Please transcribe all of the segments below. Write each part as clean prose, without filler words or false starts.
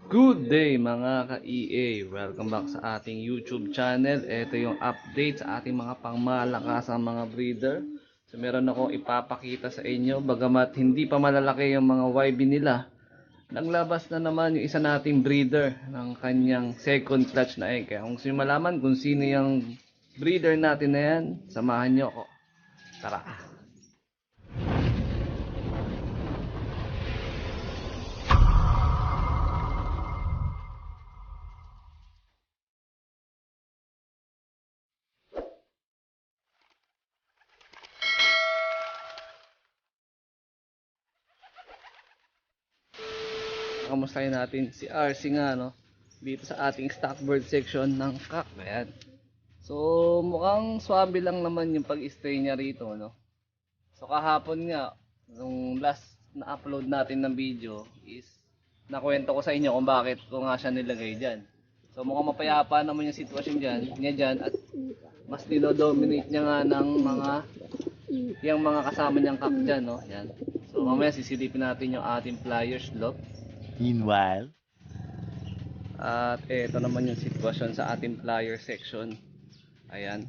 Good day mga ka-EA! Welcome back sa ating YouTube channel. Ito yung update sa ating mga pangmalakasang mga breeder. So meron akong ipapakita sa inyo. Bagamat hindi pa malalaki yung mga YB nila, naglabas na naman yung isa nating breeder ng kanyang second clutch na egg. Kaya kung gusto nyo malaman kung sino yung breeder natin na yan, samahan nyo ako. Tara! Kamustahin natin si RC nga, no? Dito sa ating stockbird section ng CAC. Ayan. So mukhang swabe lang naman yung pag-stay niya rito, no? So kahapon nga, nung last na upload natin ng video is nakwento ko sa inyo kung bakit ko nga siya nilagay dyan. So mukhang mapayapa naman yung sitwasyon niya dyan, at mas dinodominate niya nga ng yung mga kasama niyang CAC dyan, no? Yan. So mamaya sisilipin natin yung ating pliers lock. Meanwhile, At eto naman yung sitwasyon sa ating flyer section. Ayan.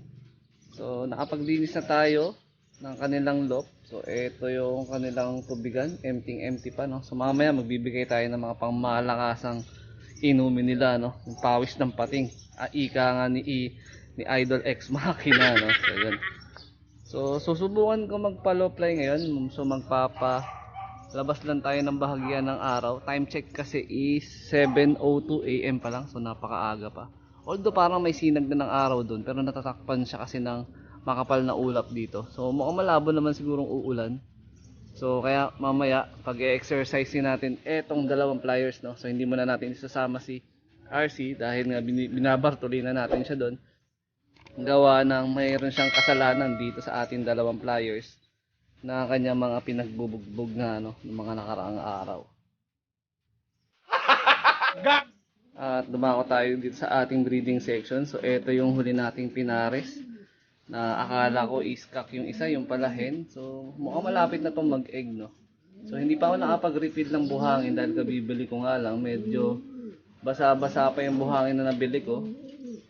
So nakapaglinis na tayo ng kanilang lock. So eto yung kanilang tubigan, empty pa, no. So mamaya magbibigay tayo ng mga pangmalakasang inumin nila, no. Yung pawis ng pating. Ika nga ni Idol X Machina, no. So yun. So susubukan ko magpa-low fly ngayon. So labas lang tayo ng bahagyan ng araw. Time check kasi is 7:02 AM pa lang. So napakaaga pa. Although parang may sinag na ng araw doon, pero natatakpan siya kasi ng makapal na ulap dito. So mukhang malabo naman sigurong uulan. So kaya mamaya pag e-exercise natin etong dalawang pliers, no. So hindi muna natin isasama si RC dahil nga binabartuli na natin siya doon. Gawa ng mayroon siyang kasalanan dito sa ating dalawang pliers na kanya mga pinagbubugbog na, no, ng mga nakaraang araw. At dumako tayo dito sa ating breeding section. So ito yung huli nating pinares na akala ko iskak yung isa, yung pala hen. So mukhang malapit na tong mag-egg, no. So hindi pa ako nakapag-refill ng buhangin dahil kabibili ko nga lang, medyo basa-basa pa yung buhangin na nabili ko.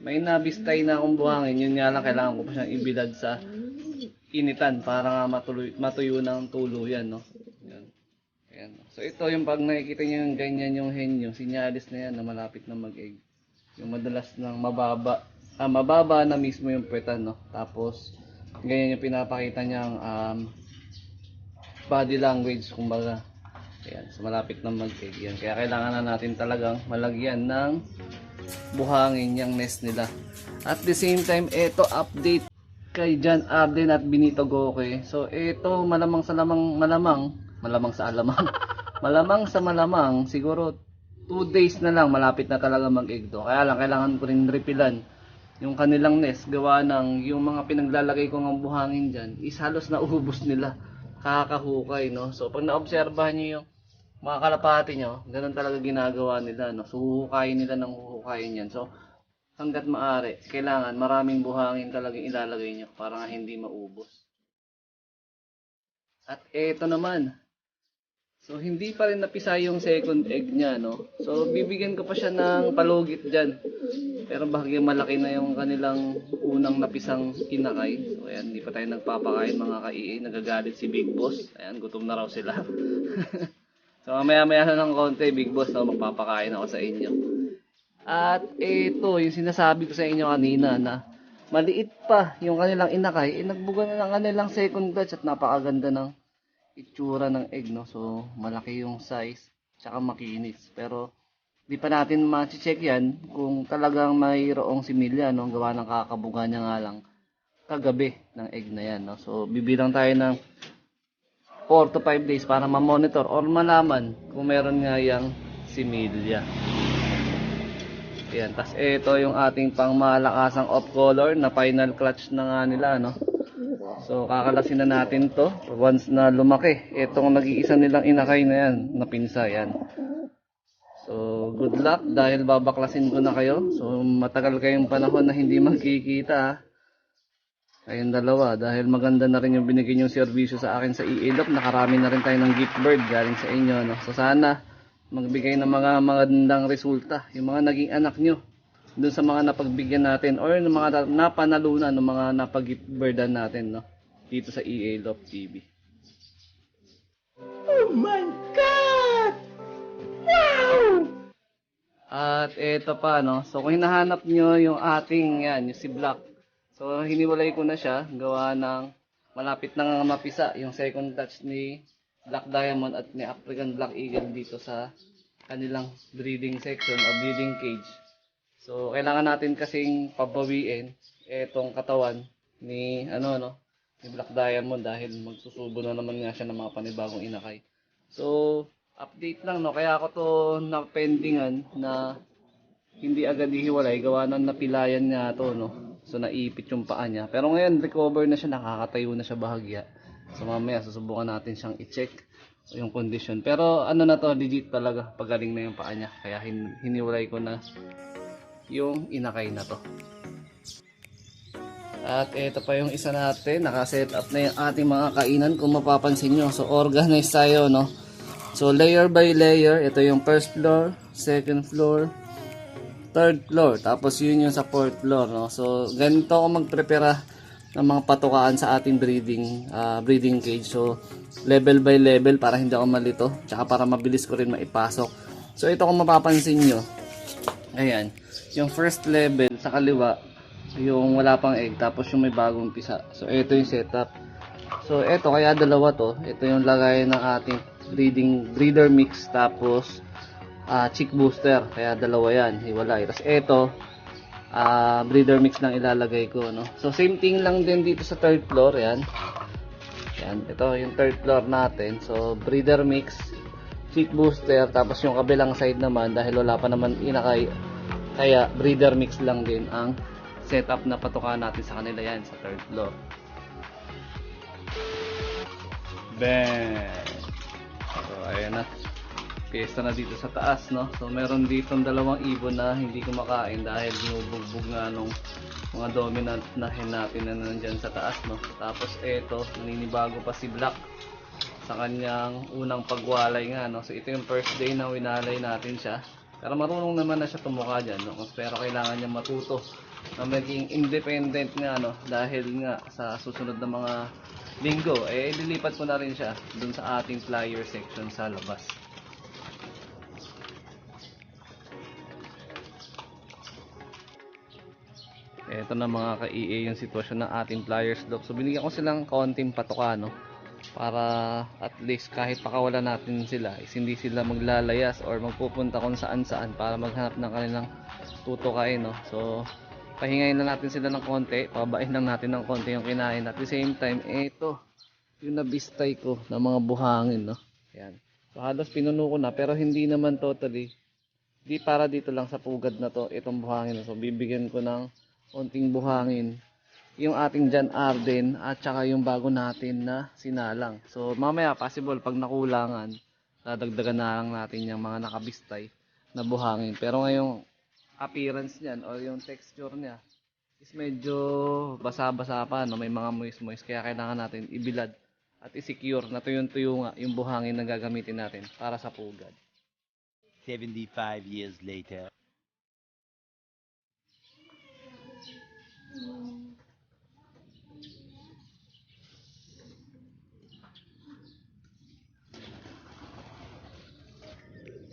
May nabistay na akong buhangin, yun nga lang kailangan ko pa siyang ibilad sa initan para nga matuyo ng tuluyan, no. Yan. Ayan. So ito yung pag nakikita niyo yung ganyan yung hen nyo, sinyalis na yan na malapit na mag-egg. Yung madalas ng mababa na mismo yung puwetan, no. Tapos ganyan yung pinapakita niyang body language, kumbaga. Ayan, so malapit na mag-egg yan. Kaya kailangan na natin talagang malagyan ng buhangin yung nest nila. At the same time, ito update kay John Arden at Benito Goke. So ito malamang sa alamang malamang sa malamang siguro 2 days na lang malapit na talaga mag-egg to. Kaya lang kailangan ko rin repilan yung kanilang nest, gawa ng yung mga pinaglalagay ko ng buhangin dyan is halos naubos nila, kakahukay, no. So pag naobserbahan nyo yung mga kalapati nyo, ganun talaga ginagawa nila, no. So huhukayin nila ng huhukayin yan. So hanggat maaari, kailangan maraming buhangin talagang ilalagay nyo para nga hindi maubos. At eto naman. So hindi pa rin napisa yung second egg niya, no. So bibigyan ko pa siya ng palugit dyan. Pero bahagyang malaki na yung kanilang unang napisang inakay. So ayan, hindi pa tayo nagpapakain mga ka-EA. Nagagalit si Big Boss. Ayan, gutom na raw sila. So mamaya-maya na ng konti, Big Boss, no, magpapakain ako sa inyo. At ito, yung sinasabi ko sa inyo kanina na maliit pa yung kanilang inakay, nagbuga na ng kanilang second batch at napakaganda ng itsura ng egg, no. So malaki yung size, tsaka makinis. Pero di pa natin ma-check yan kung talagang mayroong similya, no, gawa ng kakabuga niya nga lang kagabi ng egg na yan, no. So bibilang tayo ng 4 to 5 days para ma-monitor or malaman kung meron nga yung similya. Ayan, tas ito yung ating pangmalakasang off color na final clutch na nga nila, no. So kakalasin na natin to once na lumaki. Itong nag-iisa nilang inakay na yan, na pinsa yan. So good luck dahil babaklasin ko na kayo. So matagal kayong panahon na hindi magkikita, kayong dalawa, dahil maganda na rin yung binigay yung serbisyo sa akin sa EA Lock. Nakarami na rin tayo ng gift bird galing sa inyo, no. So sana magbigay ng mga magandang resulta, yung mga naging anak nyo dun sa mga napagbigyan natin or ng mga napanalunan ng mga napag-birdan natin, no? Dito sa EA Love TV. Oh my God! Wow! At eto pa, no? So kung hinahanap nyo yung ating, yan, yung si Black. So hiniwalay ko na siya, gawa ng malapit na nga mapisa yung second touch ni Black Diamond at ni African Black Eagle dito sa kanilang breeding section o breeding cage. So kailangan natin kasing pabawiin etong katawan ni ni Black Diamond dahil magsusubo na naman nga siya ng mga panibagong inakay. So update lang, no, kaya ako to na pendingan na hindi agad hihiwalay gawa ng napilayan niya to, no. So naipit yung paa niya. Pero ngayon recover na siya, nakakatayo na siya bahagya. So mamaya susubukan natin siyang i-check yung condition. Pero ano na to, legit talaga, pagaling na yung paa niya. Kaya hiniwalay ko na yung inakay na to. At ito pa yung isa natin, naka-set up na yung ating mga kainan kung mapapansin nyo. So organized tayo, no. So layer by layer, ito yung first floor, second floor, third floor, tapos yun yung sa fourth floor, no. So ganito ako magprepara ng mga patukaan sa ating breeding cage. So level by level para hindi ako malito, tsaka para mabilis ko rin maipasok. So ito kung mapapansin nyo, ayan, yung first level sa kaliwa, yung wala pang egg, tapos yung may bagong pisa. So ito yung setup. So ito kaya dalawa to, ito yung lagay ng ating breeder mix, tapos chick booster, kaya dalawa yan, hiwalay. Tapos ito breeder mix lang ilalagay ko, no. So same thing lang din dito sa third floor, yan. Yan, ito yung third floor natin. So breeder mix, chick booster, tapos yung kabilang side naman dahil wala pa naman inakay, kaya breeder mix lang din ang setup na patukan natin sa kanila, yan sa third floor. Bang! So ayan na, piyesta na dito sa taas, no. So meron ditong dalawang ibon na hindi kumakain dahil binubugbog nga nung mga dominant na hen natin na nandyan sa taas, no. Tapos eto, naninibago pa si Black sa kanyang unang pagwalay nga, no. So ito yung first day na winalay natin siya, pero marunong naman na siya tumuka dyan, no. Pero kailangan niya matuto na maging independent nga, no, dahil nga sa susunod na mga linggo lilipat ko na rin siya dun sa ating flyer section sa labas. Ito na mga ka-EA yung sitwasyon ng ating flyers dog. So binigyan ko silang konting patuka, no, para at least kahit pakawalan natin sila is hindi sila maglalayas or magpupunta kung saan saan para maghanap ng kanilang tutukain, no. So pahingayin na natin sila ng konti, pabain lang natin ng konti yung kinain. At the same time, ito yung nabistay ko ng mga buhangin, no. Yan. So halos pinuno ko na, pero hindi naman totally. Di para dito lang sa pugad na to, itong buhangin. So bibigyan ko ng konting buhangin yung ating John Arden at saka yung bago natin na sinalang. So mamaya possible pag nakulangan, dadagdagan na lang natin yung mga nakabistay na buhangin. Pero ngayong appearance niyan o yung texture niya is medyo basa-basa pa, no? May mga moist-moist, kaya kailangan natin ibilad at i-secure na tuyo-tuyo nga yung buhangin na gagamitin natin para sa pugad. 75 years later.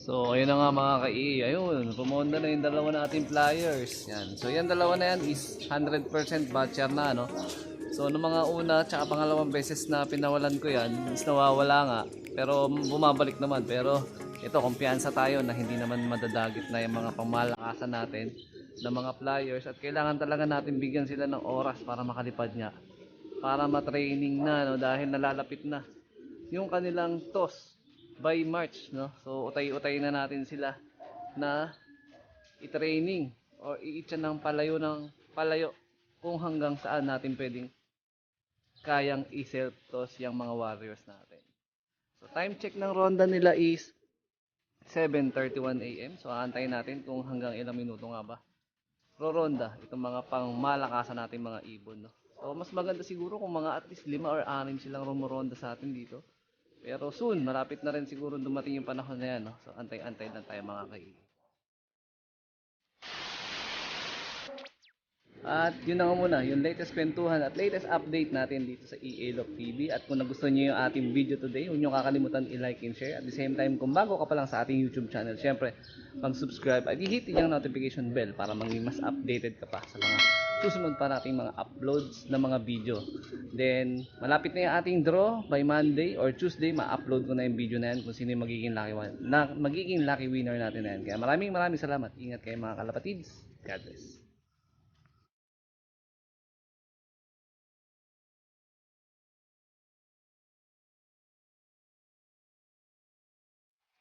So ayun na nga mga ka-EA, ayun, pumonda na yung dalawa nating flyers. Yan. So yan dalawa na yan is 100% batcher na, no. So noong mga una tsaka pangalawang beses na pinawalan ko yan, is nawawala nga, pero bumabalik naman. Pero ito, kumpiyansa tayo na hindi naman madadagit na yung mga pamalakasan natin ng mga flyers, at kailangan talaga natin bigyan sila ng oras para makalipad niya, para matraining na, no, dahil nalalapit na yung kanilang toss by March, no. So utay-utay na natin sila na i-training o iitsa ng palayo kung hanggang saan natin pwedeng kayang i-self toss yung mga warriors natin. So time check ng ronda nila is 7:31 AM. So aantayin natin kung hanggang ilang minuto nga ba ronda itong mga pangmalakasan natin mga ibon, no. So mas maganda siguro kung mga at least 5 or 6 silang rumoronda sa atin dito. Pero soon, malapit na rin siguro dumating yung panahon na yan, no? So, antay-antay lang tayo mga kaigi. At yun na nga muna, yung latest kwentuhan at latest update natin dito sa EA Lock TV. At kung nagustuhan nyo yung ating video today, huwag nyo kakalimutan i-like and share. At the same time, kung bago ka pa lang sa ating YouTube channel, syempre, mag-subscribe at i-hit yung notification bell para maging mas updated ka pa sa mga susunod pa nating mga uploads na mga video. Then, malapit na yung ating draw by Monday or Tuesday, ma-upload ko na yung video na yan kung sino yung magiging lucky winner natin na yan. Kaya maraming salamat. Ingat kayo mga kalapatids. God bless.